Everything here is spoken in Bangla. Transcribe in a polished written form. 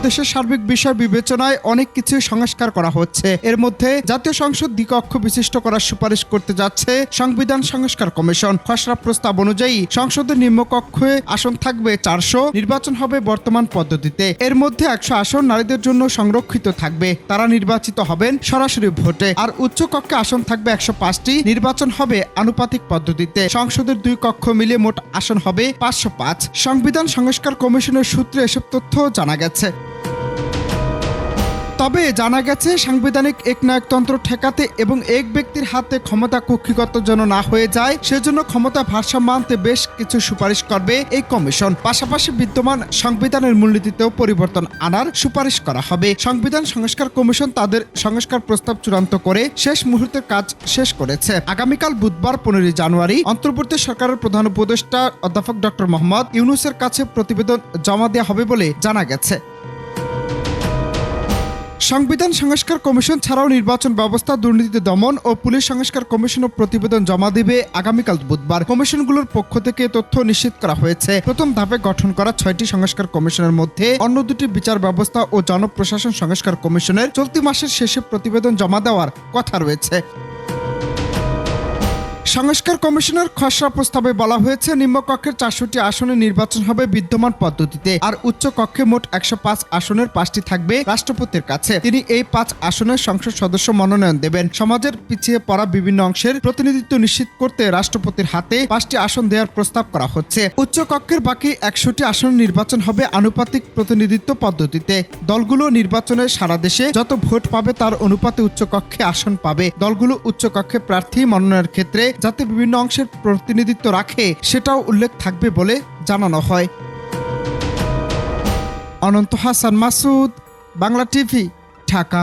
দেশের সার্বিক বিষয় বিবেচনায় অনেক কিছু সংস্কার করা হচ্ছে। এর মধ্যে জাতীয় সংসদ দ্বিকক্ষ বিশিষ্ট করার সুপারিশ করতে যাচ্ছে সংবিধান সংস্কার কমিশন। খসড়া প্রস্তাব অনুযায়ী সংসদের নিম্নকক্ষে আসন থাকবে 400, নির্বাচন হবে বর্তমান পদ্ধতিতে। এর মধ্যে 100 আসন নারীদের জন্য সংরক্ষিত থাকবে, তারা নির্বাচিত হবেন সরাসরি ভোটে। আর উচ্চ কক্ষে আসন থাকবে 105টি, নির্বাচন হবে আনুপাতিক পদ্ধতিতে। সংসদের 2 কক্ষ মিলিয়ে মোট আসন হবে 505। সংবিধান সংস্কার কমিশনের সূত্রে এসব তথ্য জানা গেছে। তবে জানা গেছে সাংবিধানিক একনায়কতন্ত্র ঠেকাতে এবং এক ব্যক্তির হাতে ক্ষমতা কক্ষিগত যেন না হয়ে যায়, সেজন্য ক্ষমতা ভারসাম্য আনতে বেশ কিছু সুপারিশ করবে এই কমিশন। পাশাপাশি বিদ্যমান সংবিধানের মূলনীতিতেও পরিবর্তন আনার সুপারিশ করা হবে। সংবিধান সংস্কার কমিশন তাদের সংস্কার প্রস্তাব চূড়ান্ত করে শেষ মুহূর্তের কাজ শেষ করেছে। আগামীকাল বুধবার 15 জানুয়ারি অন্তর্বর্তী সরকারের প্রধান উপদেষ্টা অধ্যাপক ডক্টর মোহাম্মদ ইউনূসের কাছে প্রতিবেদন জমা দেওয়া হবে বলে জানা গেছে। সংবিধান সংস্কার কমিশন ছাড়াও নির্বাচন ব্যবস্থা, দুর্নীতি দমন ও পুলিশ সংস্কার কমিশনও প্রতিবেদন জমা দেবে আগামীকাল বুধবার। কমিশনগুলোর পক্ষ থেকে তথ্য নিশ্চিত করা হয়েছে। প্রথম ধাপে গঠন করা 6টি সংস্কার কমিশনের মধ্যে অন্য 2টি বিচার ব্যবস্থা ও জনপ্রশাসন সংস্কার কমিশনের চলতি মাসের শেষে প্রতিবেদন জমা দেওয়ার কথা রয়েছে। সংস্কার কমিশনের খসড়া প্রস্তাবে বলা হয়েছে নিম্নকক্ষের 400টি আসনে নির্বাচন হবে বিদ্যমান পদ্ধতিতে, আর উচ্চ কক্ষে মোট 105 আসনের 5টি থাকবে রাষ্ট্রপতির কাছে। তিনি এই 5 আসনের সংসদ সদস্য মনোনয়ন দেবেন। সমাজের পিছিয়ে পড়া বিভিন্ন অংশের প্রতিনিধিত্ব নিশ্চিত করতে রাষ্ট্রপতির হাতে 5টি আসন দেওয়ার প্রস্তাব করা হচ্ছে। উচ্চ কক্ষের বাকি 100টি আসনের নির্বাচন হবে আনুপাতিক প্রতিনিধিত্ব পদ্ধতিতে। দলগুলো নির্বাচনে সারা দেশে যত ভোট পাবে তার অনুপাতে উচ্চ কক্ষে আসন পাবে। দলগুলো উচ্চ কক্ষে প্রার্থী মনোনয়নের ক্ষেত্রে যাতে বিভিন্ন অংশের প্রতিনিধিত্ব রাখে সেটাও উল্লেখ থাকবে বলে জানানো হয়। অনন্ত হাসান মাসুদ, বাংলা টিভি, ঢাকা।